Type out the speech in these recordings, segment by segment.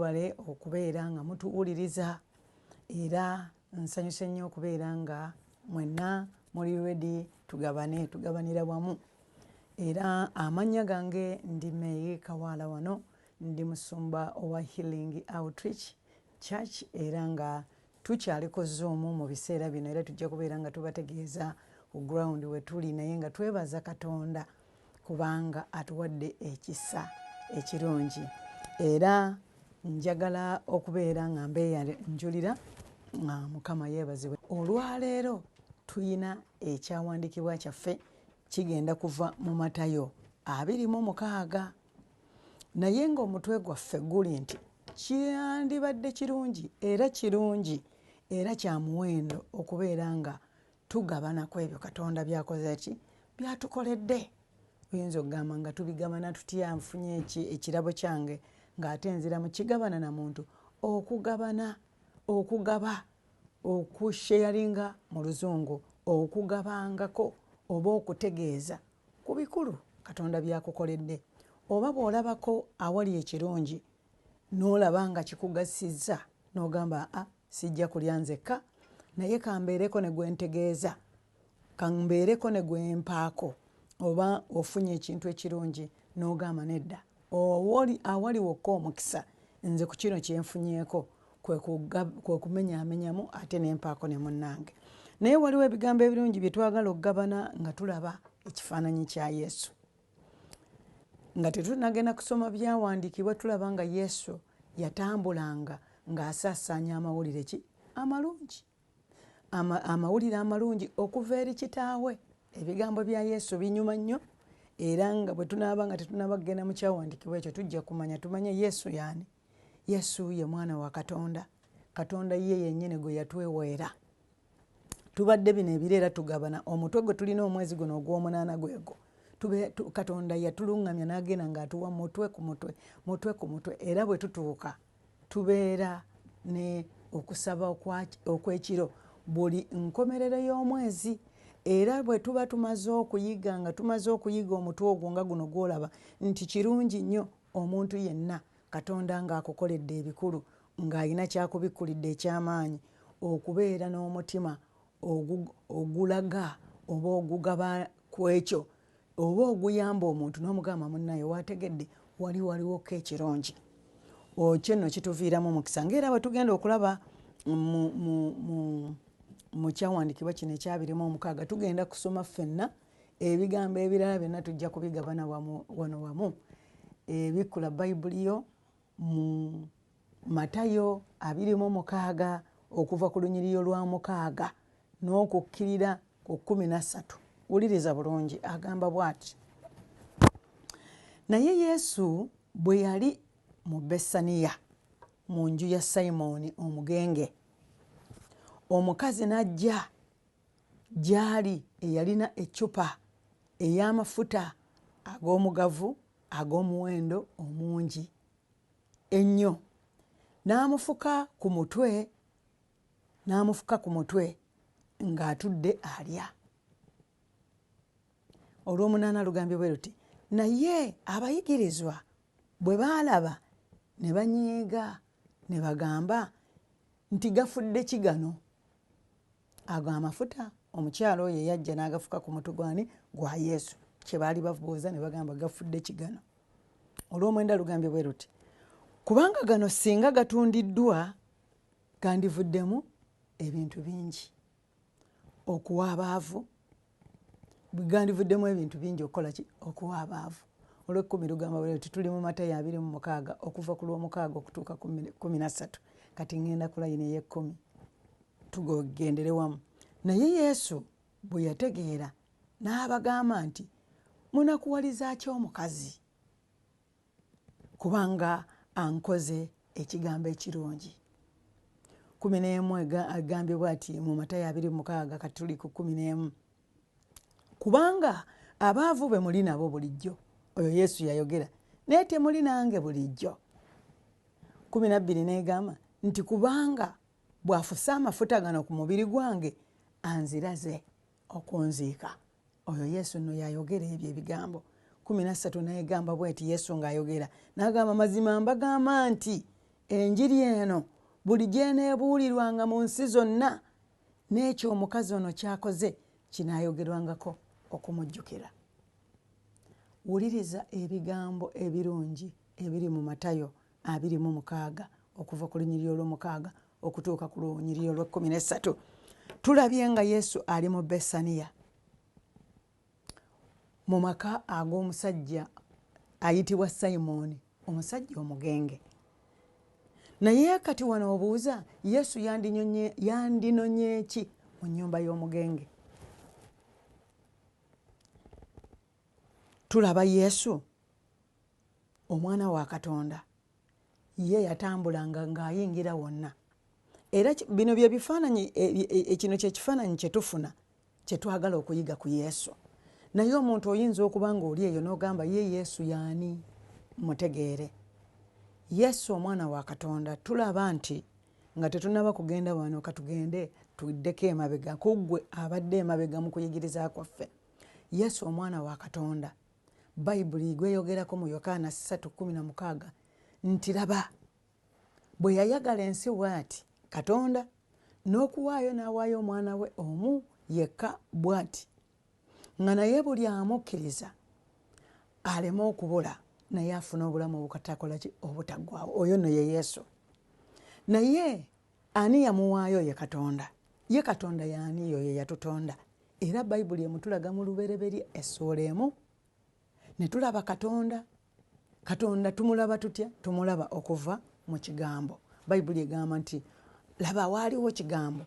mwebale okubeera nga mutuwuliriza era nsanyuse nnyo okubeera nga mwenna muli ready tugabanira wamu. Era amannya gange ndi Mei Kawaala wano ndi musumba owa Healing Outreach Church era nga tukyaliko Zoom mu biseera bino era tujja kubeera nga tubategeeza ku ground we tuli naye nga twebaza Katonda kubanga atuwadde ekisa ekirungi. Era njagala okubeera nga mbeyanjulira Mukama yeebazibwe. Olwaleero tuyina ekyawandiikibwa kyaffe kigenda kuva mu Matayo 26 naye ng'omutwe gwaffe guli nti kyandibadde kirungi era kya muwendo okubeera nga tugabana ku ebyo Katonda byakoze ki byatukoledde. Oyinza okugamba nga tubigabana tutya, nfunye ekirabo kyange ng'ate nzira mu kigabana na muntu. Okugaba okusharinga mu luzungu, okugabangako oba okutegeeza ku bikulu Katonda byakukoledde. Oba bw'olabako awali ekirungi n'olaba nga kikugasizza n'ogamba sijja kulya nzekka naye kambeereko ne gwentegeeza, kambeereko ne gwempaako. Oba ofunye ekintu ekirungi n'ogamba nedda awali wokka omukisa nze ku kino kyenfunyeeko kwe kumenyaamenyamu ate nempaako ne munnange. Naye waliwo ebigambo ebirungi bye twagala okugabana nga tulaba ekifaananyi kya Yesu. Nga tetunagenda kusoma byawandiikibwa tulaba nga Yesu yatambulanga ng'asaasaanya amawulire amalungi. Amawulire amalungi okuva eri kitaawe. Ebigambo bya Yesu binyuma nnyo era nga bwe tunaaba nga tetunabagenda mu kyawandiikibwa ekyo tujja tumanye Yesu y'ani. Yesu ye mwana wa Katonda. Katonda ye yennyini gwe yatweweera. Tubadde bino ebiro era tugabana omutwe gwe tulina omwezi guno ogw'omunaana gwego. Katonda yatuluŋŋamya n'agenda ng'atuwa mutwe ku mutwe era bwe tutuuka tubeera ne okusaba okw'ekiro buli nkomerero y'omwezi. Era bwe tuba tumaze okuyiga omutwe ogwo nga guno gw'olaba nti kirungi nnyo omuntu yenna Katonda ng'akukoledde ebikulu ng'alina kyakubikkulidde eky'amaanyi okubeera n'omutima ogulaga oba ogugaba ku ekyo oba oguyamba omuntu n'omugamba munnaye wategedde waliwoko ekirungi. Okyo nno kituviiramu mukisa. Ng'era bwe tugenda okulaba mu kyawandiikibwa kino ekya26 tugenda kusoma ffenna ebigambo ebirala byonna tujja kubigabana wano wamu. Bikkula Bayibuli yo mu Matayo 26 okuva ku lunyiriri lwa 6 n'okukkirira ku 13. Wuliriza bulungi, agamba bw'ati: naye Yesu bwe yali mu Besaniya mu nju ya Simoni omugenge, omukazi n'ajja gy'ali eyalina eccupa ey'amafuta ag'omugavu ag'omuwendo omungi ennyo, n'amufuka ku mutwe ng'atudde alya. Olw'omunaana lugambye bwe luti: naye abayigirizwa bwe baalaba ne banyiiga ne bagamba nti gafudde ki gano? Ago amafuta omukyalo oyo yajja n'agafuka ku mutwe gwa Yesu. Kye baali babuuza ne bagamba gafudde ki gano? Olw'omwenda lugambye bwe luti: kubanga gano singa gatundiddwa gandivuddemu ebintu bingi okuwa abaavu. Gandivuddemu ebintu bingi okukola ki? Okuwa abaavu. Olw'ekkumi lugamba bwe luti, tuli mu Matayo 26 okuva ku lw'omukaaga okutuuka ku 13. Kati ngenda kulayina ey'ekkumi tugendere wamu. Naye Yesu bwe yategeera n'abagamba nti, munakuwaliza ki omukazi? Kubanga ankoze ekigambo ekirungi. 11 agambye bw'ati mu Matayo 26 kati tuli ku 11. Kubanga abaavu be muli nabo bulijjo. Oyo Yesu yayogera. Naye temuli nange bulijjo. 12 n'egamba nti kubanga bw'afusa amafuta gano ku mubiri gwange anziraze okunziika. Oyo Yesu nno yayogera ebyo ebigambo. 13 n'egamba bw'eti Yesu ng'ayogera n'agamba, mazima mbagamba nti enjiri eno buli gyeneebuulirwanga mu nsi zonna, n'ekyo omukazi ono kyakoze kinaayogerwangako okumujjukira. Wuliriza ebigambo ebirungi ebiri mu Matayo 26 okuva ku lunyiriri olw'omukaaga okutuuka ku lunyiriri olw'13. Tulabye nga Yesu ali mu Besaniya mu maka ag'omusajja ayitibwa Simoni, omusajja omugenge. Naye kati wano obuuza, Yesu yandinonye ki mu nnyumba y'omugenge? Tulaba Yesu omwana wa Katonda ye yatambulanga ng'ayingira wonna. Era bino bye bifaananyi, kino kye kifaananyi kye tufuna kye twagala okuyiga ku Yesu. Naye omuntu oyinza okuba ng'oli eyo n'ogamba ye Yesu y'ani? Mutegeere. Yesu omwana wa Katonda, tulaba nti nga tetunaba kugenda wano katugende tuddeko emabega kuggwe abadde emabega mu kuyigiriza kwaffe. Yesu omwana wa Katonda, Bayibuli gweyogerako mu Yokaana 3:16 nti laba bwe yayagala ensi bw'ati Katonda n'okuwaayo n'awaayo omwana we omu yekka bw'ati, nga naye buli amukkiriza aleme okubula naye afuna obulamu obutakola ki, obutaggwaawo. Oyo nno ye Yesu. Naye ani yamuwaayo? Ye Katonda. Ye Katonda y'ani? Yo ye yatutonda. Era Bayibuli emutulaga mu lubereberye essuula emu ne tulaba Katonda. Katonda tumulaba tutya? Tumulaba okuva mu kigambo. Bayibuli egamba nti laba waaliwo kigambo,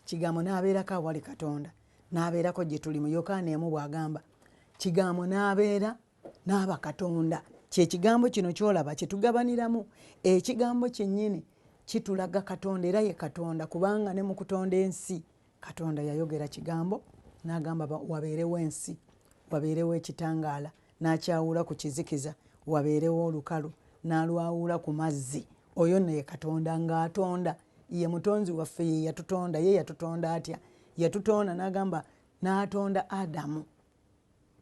kigambo n'abeerako awali Katonda, n'abeerako gye tuli. Mu Yokaana emu bw'agamba kigambo n'abeera n'aba Katonda. Kye kigambo kino kyolaba kye tugabaniramu. Ekigambo kyennyini kitulaga Katonda, era ye Katonda, kubanga ne mu kutonda ensi Katonda yayogera kigambo n'agamba wabeerewo ensi, wabeerewo ekitangaala, n'akyawula ku kizikiza, wabeerewo olukalu, n'alwawula ku mazzi. Oyo nno ye Katonda ng'atonda. Ye mutonzi waffe, ye yatutonda. Ye yatutonda atya? Yatutonda n'agamba, n'atonda Adamu.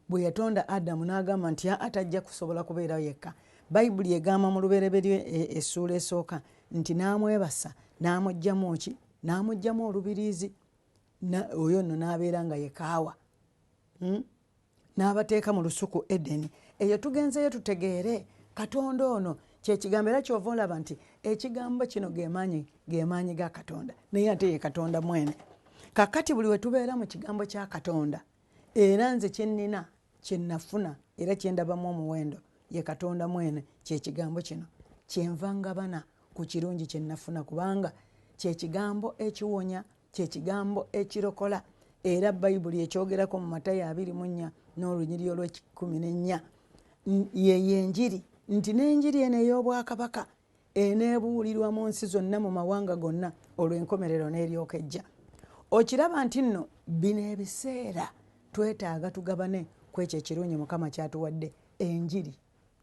Bwe yatonda Adamu n'agamba nti atajja kusobola kubeera yekka. Bayibuli egamba mu lubereberye essuula esooka nti n'amwebasa n'amuggyamu ki? N'amuggyamu olubiriizi. Oyo nno n'abeera nga ye Kaawa. N'abateeka mu lusuku Edeni. Eyo tugenzeyo tutegeere Katonda ono kye kigambo. Era kyova olaba nti ekigambo kino ge maanyi ga Katonda, naye ate ye Katonda mwene. Kakati buli we tubeera mu kigambo kya Katonda, era nze kyennina kyennafuna era kyendabamu omuwendo ye Katonda mwene, kye kigambo kino kyenva ngabana ku kirungi kyennafuna, kubanga kye kigambo ekiwonya, kye kigambo ekirokola. Era Bayibuli ekyogerako mu Matayo 24 n'olunyiriri olw'14 ye enjiri, nti n'enjiri eno ey'obwakabaka eneebuulirwa mu nsi zonna mu mawanga gonna olw'enkomerero n'eryoka ejja. Okiraba nti nno bino ebiseera twetaaga tugabane ku ekyo ekirungi Mukama kyatuwadde, enjiri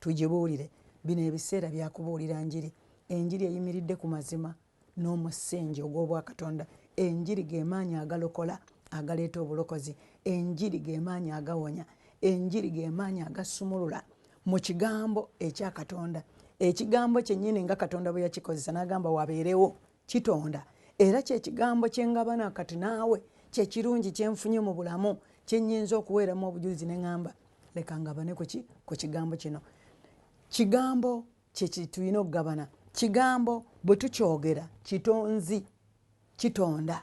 tugibuulire. Bino ebiseera byakubuulira njiri. Enjiri eyimiridde ku mazima n'omusingi ogw'obwakatonda. Enjiri ge maanyi agalokola, agaleeta obulokozi. Enjiri ge maanyi agawonya. Enjiri ge maanyi agasumulula mu kigambo ekya Katonda. Ekigambo kyennyini nga Katonda bwe yakikozesa n'agamba wabeerewo, kitonda. Era kye kigambo kyengabana kati naawe, kye kirungi kyenfunye mu bulamu, kyennyinza okuweeramu obujulizi ne ŋŋamba leka ngabane ku kigambo kino. Kigambo kye tulina okugabana. Kigambo bwe tukyogera kitonzi, kitonda.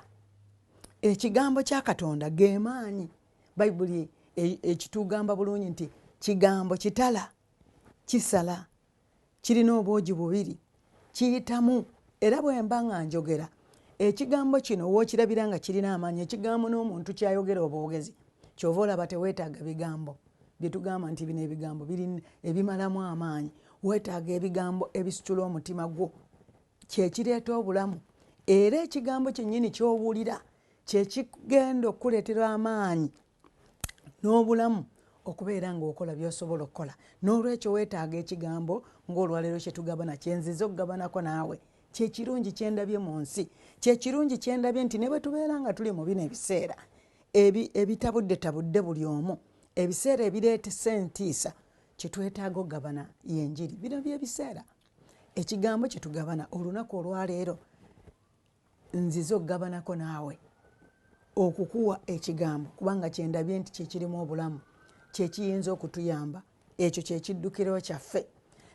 Ekigambo kya Katonda ge maanyi. Bayibuli ekitugamba bulungi nti kigambo kitala, kisala, kirina obwogi bubiri, kiyitamu. Era bwe mba nga njogera ekigambo kino wookirabira nga kirina amaanyi. Ekigambo n'omuntu kyayogera obwogezi, kyova olaba teweetaaga bigambo bye tugamba nti bino ebigambo ebimalamu amaanyi. Weetaaga ebigambo ebisitula omutima gwo, kye kireeta obulamu. Era ekigambo kyennyini ky'owulira kye kigenda okuleetera amaanyi n'obulamu okubeera ng'okola by'osobola okukola. N'olwekyo weetaaga ekigambo ng'olwaleero kye tugabana, kyenziza okugabanako naawe. Kye kirungi kyendabye mu nsi, kye kirungi kyendabye nti ne bwe tubeera nga tuli mu bino ebiseera ebitabudde buli omu, ebiseera ebireetesa entiisa, kye twetaaga okugabana y'enjiri. Bino by'ebiseera ekigambo kye tugabana olunaku olwaleero nzize okugabanako naawe okukuwa ekigambo kubanga kyendabye nti kyekirimu obulamu kyekiyinza okutuyamba ekyo kyekiddukiro kyaffe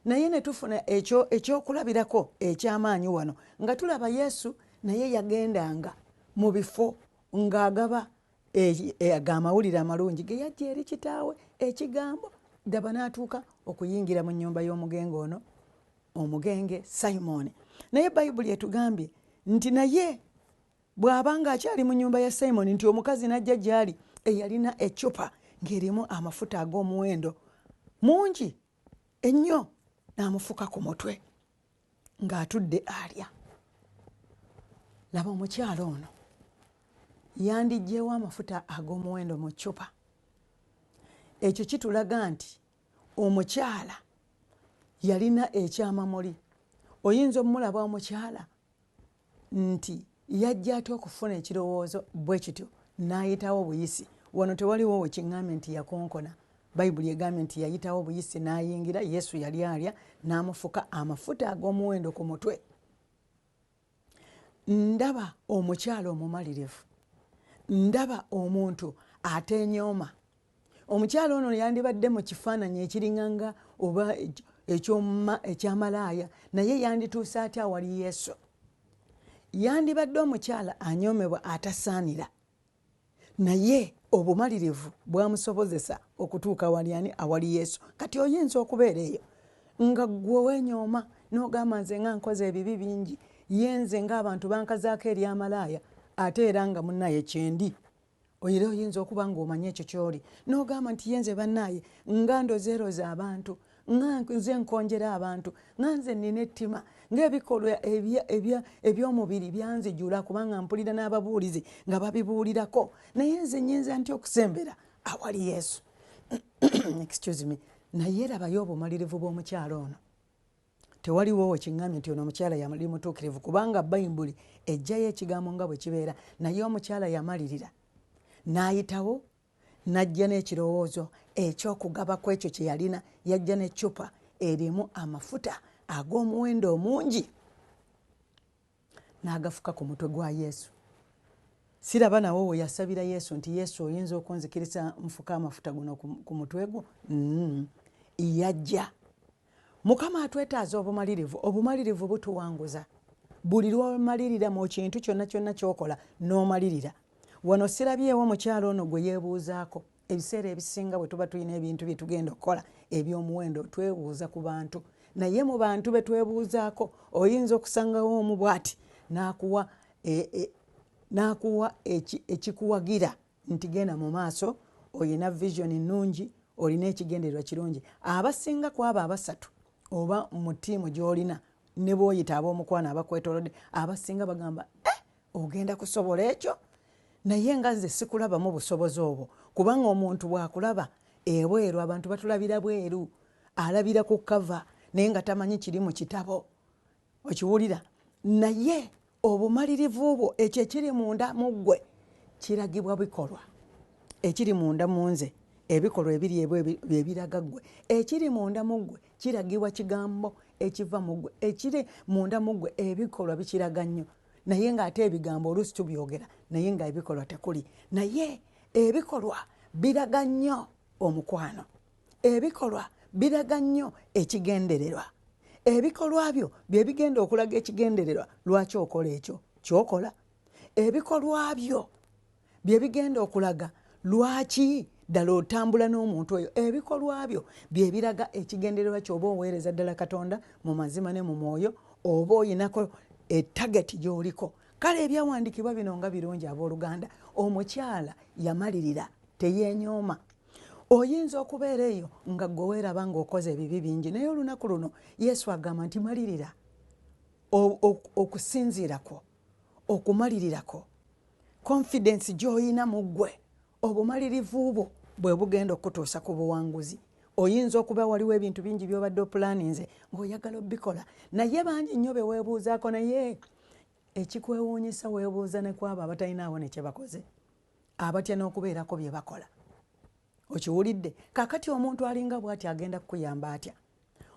naye ne tufuna ekyokulabirako ekyamaanyi wano nga tulaba Yesu naye yagendanga mu bifo ng'agaba amawulire amalungi ge yajja eri kitaawe ekigambo daba n'atuuka okuyingira mu nnyumba y'omugenge ono omugenge Simoni naye Bayibuli etugambye nti naye bw'abanga akyali mu nnyumba ya Simoni nti omukazi n'ajja gy'ali eyalina eccupa ng'erimu amafuta ag'omuwendo mungi ennyo n'amufuka ku mutwe ng'atudde alya. Laba omukyala ono yandiggyewo amafuta ag'omuwendo mu ccupa. Ekyo kitulaga nti omukyala yalina ekyamamuli. Oyinza omulaba omukyala nti yajja ate okufuna ekirowoozo bwe kityo n'ayitawo buyisi. Wano tewaliwo wekiŋŋambye nti yakonkona. Bayibuli egambye nti yayitawo buyisi n'ayingira, Yesu yali alya n'amufuka amafuta ag'omuwendo ku mutwe. Ndaba omukyala omumalirivu, ndaba omuntu atenyooma. Omukyala ono yandibadde mu kifaananyi ekiriŋŋanga oba ekyamalaaya naye yandituuse atya awali Yesu. Yandibadde omukyala anyoomebwa atasaanira naye obumalirivu bwamusobozesa okutuuka awali Yesu. Kati oyinza okubeera eyo nga ggwe wenyooma n'ogamba nze nga nkoze ebibi bingi yenze ng'abantu bankazaako eryamalaaya ate era nga munnaye kyendi. Oyire oyinza okuba ng'omanye ekyo ky'oli n'ogamba nti yenze bannaaye nga ndozeeroza abantu nga nze nkonjera abantu nga nze nnina ettima ng'ebikolwa eby'omubiri byanzijula kubanga mpulira n'ababuulizi nga babibuulirako naye nze nnyinza nti okusembera awali Yesu. Excuse me. Naye labayo obumalirivu bw'omukyala ono. Tewaliwo wekiŋŋambye nti ono omukyala yali mutuukirivu kubanga Bayibuli ejjayo ekigambo nga bwe kibeera naye omukyala yamalirira n'ayitawo n'ajja n'ekirowoozo eky'okugaba ku ekyo kye yalina. Yajja n'eccupa erimu amafuta ag'omuwendo omungi n'agafuka ku mutwe gwa Yesu. Siraba nawo we yasabira Yesu nti Yesu oyinza okunzikiriza nfuka amafuta guno ku mutwe gwo. Yajja. Mukama atwetaaza obumalirivu. Obumalirivu butuwanguza. Buli lw'omalirira mu kintu kyonna kyonna ky'okola n'omalirira. Wano sirabyewo mukyalo ono gwe yeebuuzaako. Ebiseera ebisinga bwe tuba tulina ebintu bye tugenda okukola eby'omuwendo twebuuza ku bantu. Naye mu bantu be twebuuzaako oyinza okusangawo omu bw'ati n'akuwa ekikuwagira nti genda mu maaso, olina vision nnungi, olina ekigendererwa kirungi. Abasinga ku abo abasatu oba mu ttiimu gy'olina ne bw'oyita ab'omukwano abakwetoolodde abasinga bagamba ogenda kusobola ekyo. Naye nga nze sikulabamu busobozi obwo kubanga omuntu bw'akulaba ebweru abantu batulabira bweru, alabira ku kava naye nga tamanyi kiri mu kitabo. Okiwulira? Naye obumalirivu bwo ekyo ekiri munda mu ggwe kiragibwa bikolwa. Ekiri munda mu nze ebikolwa ebiri ebiraga ggwe. Ekiri munda mu ggwe kiragibwa kigambo ekiva mu ggwe. Ekiri munda mu ggwe ebikolwa bikiraga nnyo. Naye ng'ate ebigambo oluusi tubyogera naye nga ebikolwa tekuli. Naye ebikolwa biraga nnyo omukwano. Ebikolwa biraga nnyo ekigendererwa. Ebikolwa byo bye bigenda okulaga ekigendererwa lwaki okola ekyo ky'okola. Ebikolwa byo bye bigenda okulaga lwaki ddala otambula n'omuntu oyo. Ebikolwa byo bye biraga ekigendererwa ky'oba oweereza ddala Katonda mu mazima ne mu mwoyo oba oyinako etageti gy'oliko. Kale ebyawandiikibwa bino nga birungi abooluganda. Omukyala yamalirira teyeenyooma. Oyinza okubeera eyo nga ggwe weeraba ng'okoze ebibi bingi naye olunaku luno Yesu agamba nti malirira. Okusinziirako, okumalirirako, confidence gy'oyina mu ggwe, obumalirivu bwo bwe bugenda okutuusa ku buwanguzi. Oyinza okuba waliwo ebintu bingi by'obadde opulaninze ng'oyagala obikola naye bangi nnyo be weebuuzaako naye ekikwewuunyisa weebuuza ne kwabo abatalinawo ne kye bakoze abatya n'okubeerako bye bakola. Okiwulidde? Kaakati omuntu alinga bw'ati agenda kukuyamba atya?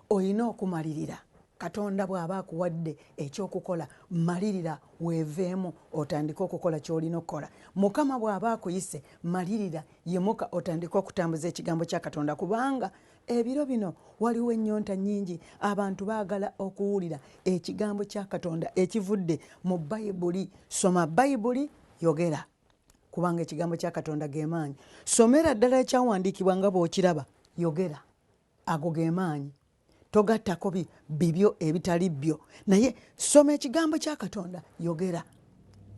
Oyina okumalirira katonda bw'aba akuwadde ekyokukola malirira weeveemu otandike okukola ky'olina okukola. Mukama bw'aba akuyise malirira yemuka otandike okutambuza ekigambo kya katonda, kubanga ebiro bino waliwo ennyonta nnyingi. Abantu baagala okuwulira ekigambo kya katonda ekivudde mu bayibuli. Soma bayibuli, yogera, kubanga ekigambo kya katonda ge maanyi. Somera ddala ekyawandiikibwa nga bw'okiraba, yogera, ago ge maanyi. Togattako bibyo ebitali byo, naye soma ekigambo kya katonda, yogera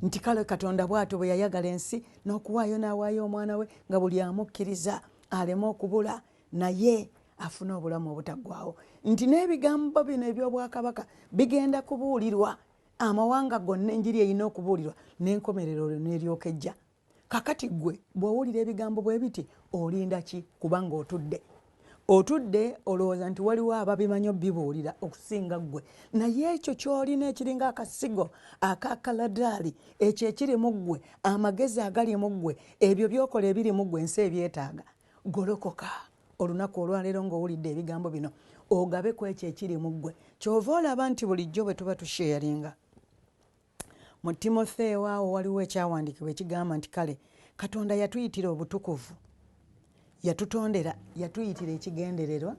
nti kale katonda bw'atyo bwe yayagala ensi n'okuwaayo n'awaayo omwana we nga buli amukkiriza aleme okubula naye afune obulamu obutaggwaawo, nti n'ebigambo bino eby'obwakabaka bigenda kubuulirwa amawanga gonna, enjiri erina okubuulirwa n'enkomerero n'eryoka ejja. Kakati gwe bw'owulira ebigambo bwe biti olinda ki? Kubanga otudde olowooza nti waliwo ababimanyi obibuulira okusinga ggwe, naye ekyo ky'olina ekiringa akasigo akakaladaali, ekyo ekiri mu ggwe, amagezi agali mu ggwe, ebyo byokola ebiri mu ggwe, ensi ebyetaaga. Golokoka olunaku olwaleero ng'owulidde ebigambo bino, ogabe ku ekyo ekiri mu ggwe. Kyova olaba nti bulijjo bwe tuba tusheyaringa. Mu Timotheo awo waliwo ekyawandiikibwa ekigamba nti kale katonda yatuyitira obutukuvu, yatutondera, yatuyitira ekigendererwa,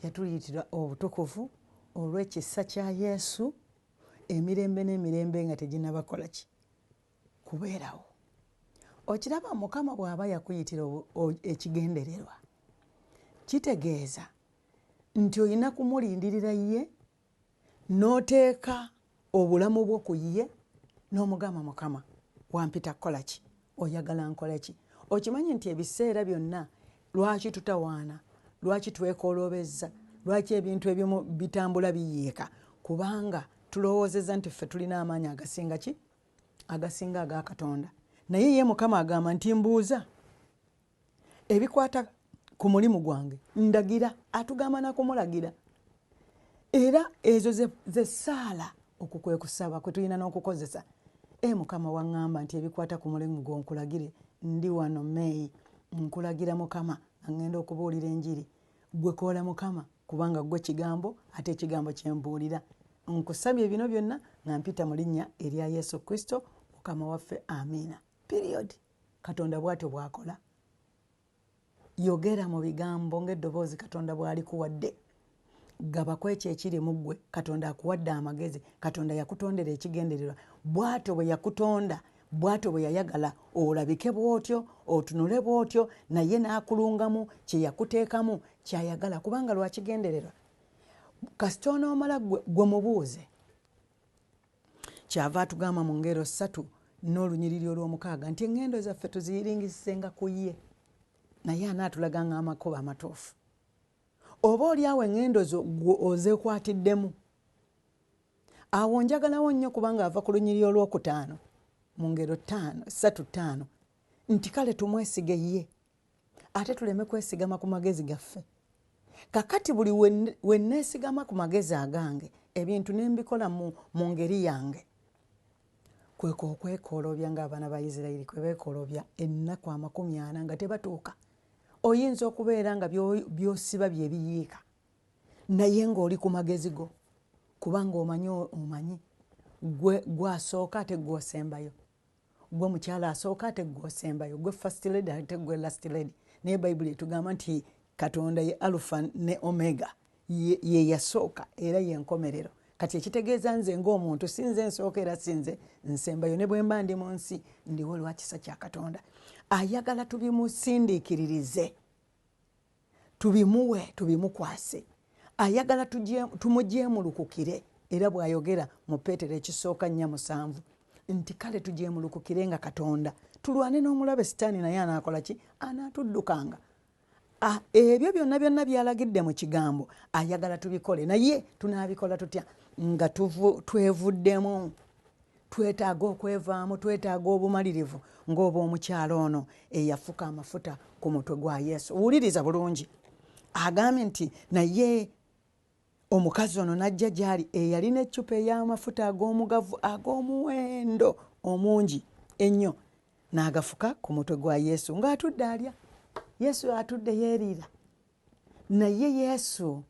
yatuyitira obutukuvu olw'ekisa kya Yesu, emirembe n'emirembe nga teginnabakola ki? Kubeerawo. Okiraba Mukama bw'aba yakuyitira ekigendererwa, kitegeeza nti olina kumulindirira ye, n'oteeka obulamu bwo ku ye, n'omugamba Mukama wampita kukola ki? Oyagala nkola ki? Okimanyi nti ebiseera byonna lwaki tutawaana, lwaki twekoolobezza, lwaki ebintu ebimu bitambula biyiika? Kubanga tulowoozezza nti ffe tulina amaanyi agasinga ki? Agasinga aga Katonda. Naye ye Mukama agamba nti mbuuza ebikwata ku mulimu gwange, ndagira. Atugamba na kumulagira, era ezo ze ssaala, okwo kwe kusaba kwe tulina n'okukozesa. Mukama waŋŋamba nti ebikwata ku mulimu gwo nkulagire, ndi wano Mei, nkulagira Mukama ngenda okubuulira enjiri. Gwe koola Mukama, kubanga gwe kigambo, ate ekigambo kyembuulira. Nkusabye bino byonna nga mpita mu linnya erya Yesu Kristo Mukama waffe, amiina. Period. Katonda bw'atyo bw'akola. Yogera mu bigambo ng'eddoboozi Katonda bw'alikuwadde. Gaba ku ekyo ekiri mu ggwe. Katonda akuwadde amagezi. Katonda yakutondera ekigendererwa. Bw'atyo bwe yakutonda, bw'atyo bwe yayagala olabike bw'otyo, otunule bw'otyo, naye n'akulungamu kye yakuteekamu kyayagala, kubanga lwakigendererwa. Kasita onoomala gwe mubuuze. Kyava atugamba mu ngero 3 n'olunyiriri olw'omukaaga nti eŋŋendo zaffe tuziyiringisenga ku ye, naye anaatulaganga amakubo amatuufu. Oba oli awo eŋŋendo zo ozeekwatiddemu. Awo njagalawo nnyo kubanga ava ku lunyiriri olw'okutaano mu ngero 3:5 nti kale tumwesige ye, ate tuleme kwesigama ku magezi gaffe. Kakati buli we neesigama ku magezi agange, ebintu ne mbikola mu ngeri yange, kweko okwekoolobya ng'abaana ba Isirayiri kwe beekoolobya ennaku 40 nga tebatuuka. Oyinza okubeera nga by'osiba bye biyiika, naye ng'oli ku magezi go, kubanga omanyi gwe asooka ate gwe osembayo, gwe mukyala asooka ate gwe osembayo, gwe first lady ate gwe last lady. Naye Bayibuli etugamba nti Katonda ye Alpha ne Omega, ye yasooka era ye nkomerero. Kati ekitegeeza nze ng'omuntu sinze nsooka era sinze nsembayo, ne bwe mba ndi mu nsi ndiwo lwa kisa kya Katonda. Ayagala tubimusindiikiririze, tubimuwe, tubimukwase. Ayagala tumujeemulukukire, era bw'ayogera mu Peetero 1:4 nti kale tujeemulukukire nga Katonda, tulwane n'omulabe Sitaani naye anaakola ki? Anaatuddukanga. Ebyo byonna byalagidde mu kigambo ayagala tubikole, naye tunaabikola tutya? Nga twevuddemu. Twetaaga okwevaamu, twetaaga obumalirivu ng'obw'omukyalo ono eyafuka amafuta ku mutwe gwa Yesu. Wuliriza bulungi. Agambye nti naye omukazi ono n'ajja gy'ali eyalina eccupa ey'amafuta ag'omugavu ag'omuwendo omungi ennyo, n'agafuka ku mutwe gwa Yesu ng'atudde alya. Yesu atudde yeeriira, naye Yesu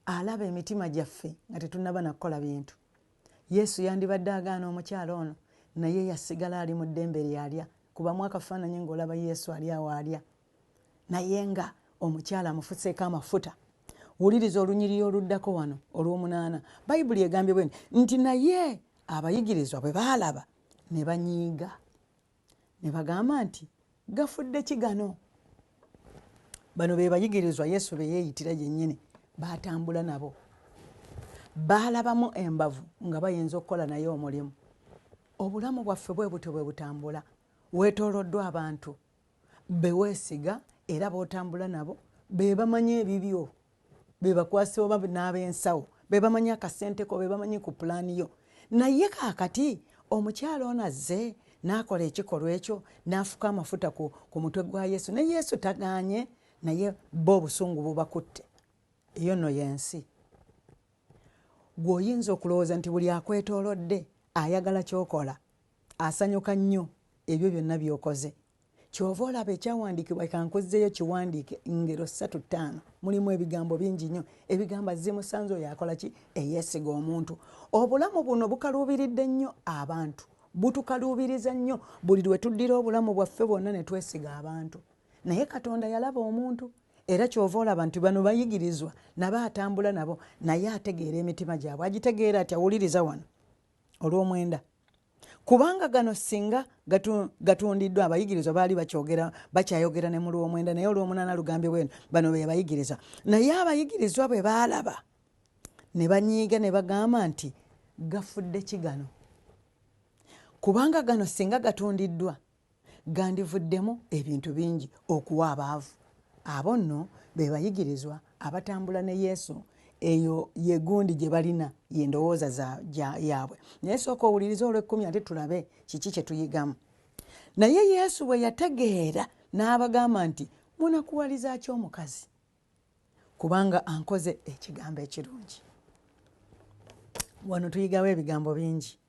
alaba emitima gyaffe nga tetunnaba nakola bintu. Yesu yandibadde agaana omukyalo ono naye yasigala ali mu ddembe lyalya. Kubamu akafaananyi ng'olaba Yesu ali awo alya naye nga omukyala amufuseeko amafuta. Wuliriza olunyiriri oluddako wano olw'omunaana. Bayibuli egambye bwe nti naye abayigirizwa bwe baalaba ne banyiiga ne bagamba nti gafudde ki gano? Bano be bayigirizwa Yesu be yeeyitira yennyini. Baatambula nabo, baalabamu embavu nga bayinza okukola naye omulimu. Obulamu bwaffe bwe butyo bwe butambula. Weetooloddwa abantu be weesiga era b'otambula nabo, be bamanyi ebibyo, be bakwasi oba n'ab'ensawo, be bamanyi akasenteko, be bamanyi ku pulaani yo. Naye kaakati omukyala ono azze n'akola ekikolwa ekyo n'afuka amafuta ku mutwe gwa Yesu. Ne Yesu tagaanye, naye bo obusungu bubakutte. Eyo nno y'ensi. Gw'oyinza okulowooza nti buli akwetoolodde ayagala ky'okola, asanyuka nnyo ebyo byonna by'okoze. Kyova olaba ekyawandiikibwa, kankuzzeeyo kiwandiike ngero 3-5. Mulimu ebigambo bingi nnyo ebigamba zimusanze oyo akola ki? Eyeesiga omuntu. Obulamu buno bukaluubiridde nnyo abantu, butukaluubiriza nnyo buli lwe tuddira obulamu bwaffe bwonna ne twesiga abantu. Naye Katonda yalaba omuntu, era kyova olaba nti bano bayigirizwa nabo atambula nabo, naye ategeera emitima gyabwe. Agitegeera ati, awuliriza wano olw'omwenda. Kubanga gano singa gatundiddwa, abayigirizwa baali bakyayogera ne mu lw'omwenda, naye olw'omunaana lugambye bweno, bano be bayigirizwa. Naye abayigirizwa bwe baalaba ne banyiiga ne bagamba nti gafudde ki gano? Kubanga gano singa gatundiddwa gandivuddemu ebintu bingi okuwa abaavu. Abo nno be bayigirizwa abatambula ne Yesu. Eyo ye gundi gye balina y'endowooza yaabwe. Naye sooka owulirize olw'ekkumi ate tulabe kiki kye tuyigamu. Naye Yesu bwe yategeera n'abagamba nti munakuwaliza ki omukazi? Kubanga ankoze ekigambo ekirungi. Wano tuyigawo ebigambo bingi.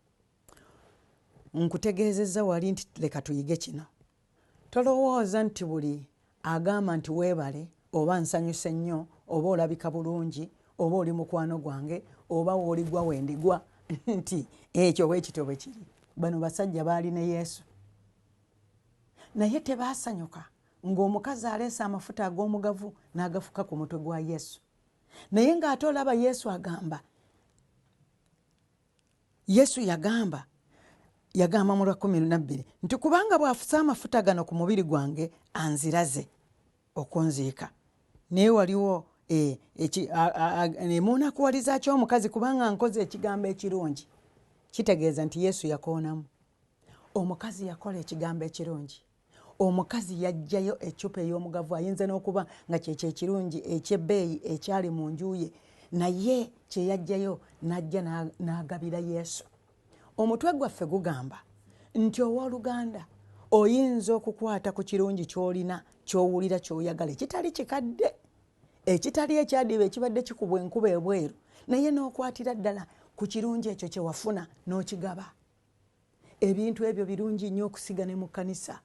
Nkutegeezezza wali nti leka tuyige kino. Tolowooza nti buli agamba nti weebale oba nsanyuse nnyo oba olabika bulungi oba oli mukwano gwange oba w'oligwa wendigwa nti ekyo bwekityo bwe kiri. Bano basajja baali ne Yesu naye tebaasanyuka ng'omukazi aleese amafuta ag'omugavu n'agafuka ku mutwe gwa Yesu. Naye ng'ate olaba Yesu agamba, Yesu yagamba mu lwa 12 nti kubanga bw'afusa amafuta gano ku mubiri gwange anziraze okunziika. Naye waliwo munakuwaliza ki omukazi kubanga nkoze ekigambo ekirungi. Kitegeeza nti Yesu yakoonamu. Omukazi yakola ekigambo ekirungi. Omukazi yaggyayo eccupa ey'omugavu, ayinza n'okuba nga kyekyo ekirungi ekyebbeeyi ekyali mu nju ye, naye kye yaggyayo n'ajja n'agabira Yesu. Omutwe gwaffe gugamba nti owooluganda oyinza okukwata ku kirungi ky'olina, ky'owulira, ky'oyagala, ekitali kikadde, ekitali ekyadiba ekibadde kikubwa enkuba ebweru, naye n'okwatira ddala ku kirungi ekyo kye wafuna n'okigaba. Ebintu ebyo birungi nnyo okusiga ne mu kkanisa.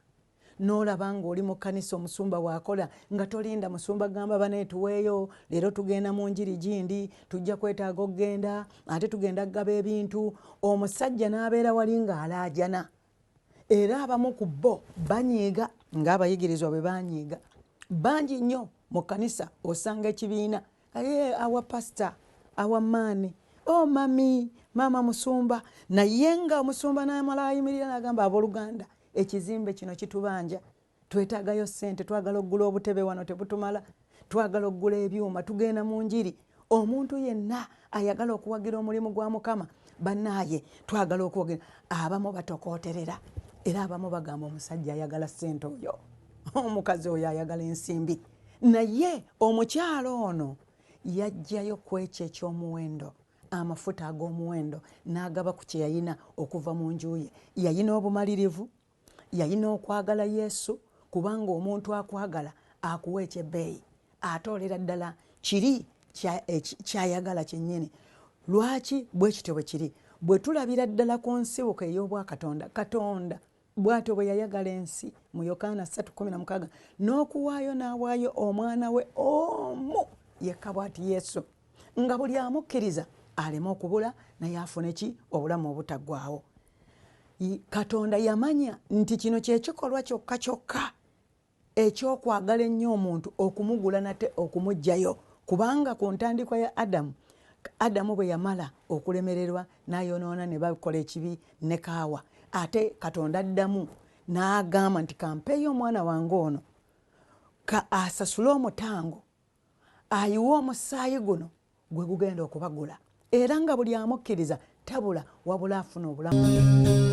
N'olaba ng'oli mu kkanisa omusumba waakola nga tolinda musumba gamba bane tuweeyo, leero tugenda mu njiri gindi, tujja kwetaaga okgenda, ate tugenda kugaba ebintu. Omusajja n'abeera wali ng'alaajana. Era abamu ku bo banyiiga ng'abayigirizwa bwe banyiiga. Bangi nnyo mu kkanisa osanga ekibiina, awa pasita, awa maani, mami, maama musumba. Naye nga omusumba n'amala ayimirira n'agamba abooluganda, ekizimbe kino kitubanja, twetaagayo ssente, twagala okugula obutebe wano tebutumala, twagala okugula ebyuma, tugenda mu njiri. Omuntu yenna ayagala okuwagira omulimu gwa Mukama, bannaaye twagala okuwagira. Abamu batokooterera era abamu bagamba omusajja ayagala ssente oyo, omukazi oyo ayagala ensimbi. Naye omukyalo ono yaggyayo ku ekyo eky'omuwendo, amafuta ag'omuwendo, n'agaba ku kye yalina okuva mu nju ye. Yalina obumalirivu, yalina okwagala Yesu, kubanga omuntu akwagala akuwa ekyebbeeyi, atoolera ddala kiri kyayagala kyennyini. Lwaki bwe kityo bwe kiri? Bwe tulabira ddala ku nsibuko ey'obwakatonda, Katonda bw'atyo bwe yayagala ensi mu Yokaana 3:16 n'okuwaayo n'awaayo omwana we omu yekka bw'ati Yesu. nga buli amukkiriza aleme okubula naye afune ki obulamu obutaggwaawo. Katonda yamanya nti kino kyekikolwa kyokka kyokka ekyokwagala ennyo omuntu okumugula nate okumuggyayo, kubanga ku ntandikwa ya Adamu bwe yamala okulemererwa n'ayonoona ne bakola ekibi ne Kaawa, ate Katonda addamu n'agamba nti kampeeyo omwana wange ono ka asasule omutango ayiwe omusaayi guno gwe gugenda okubagula, era nga buli amukkiriza tabula wabula afuna obulamu.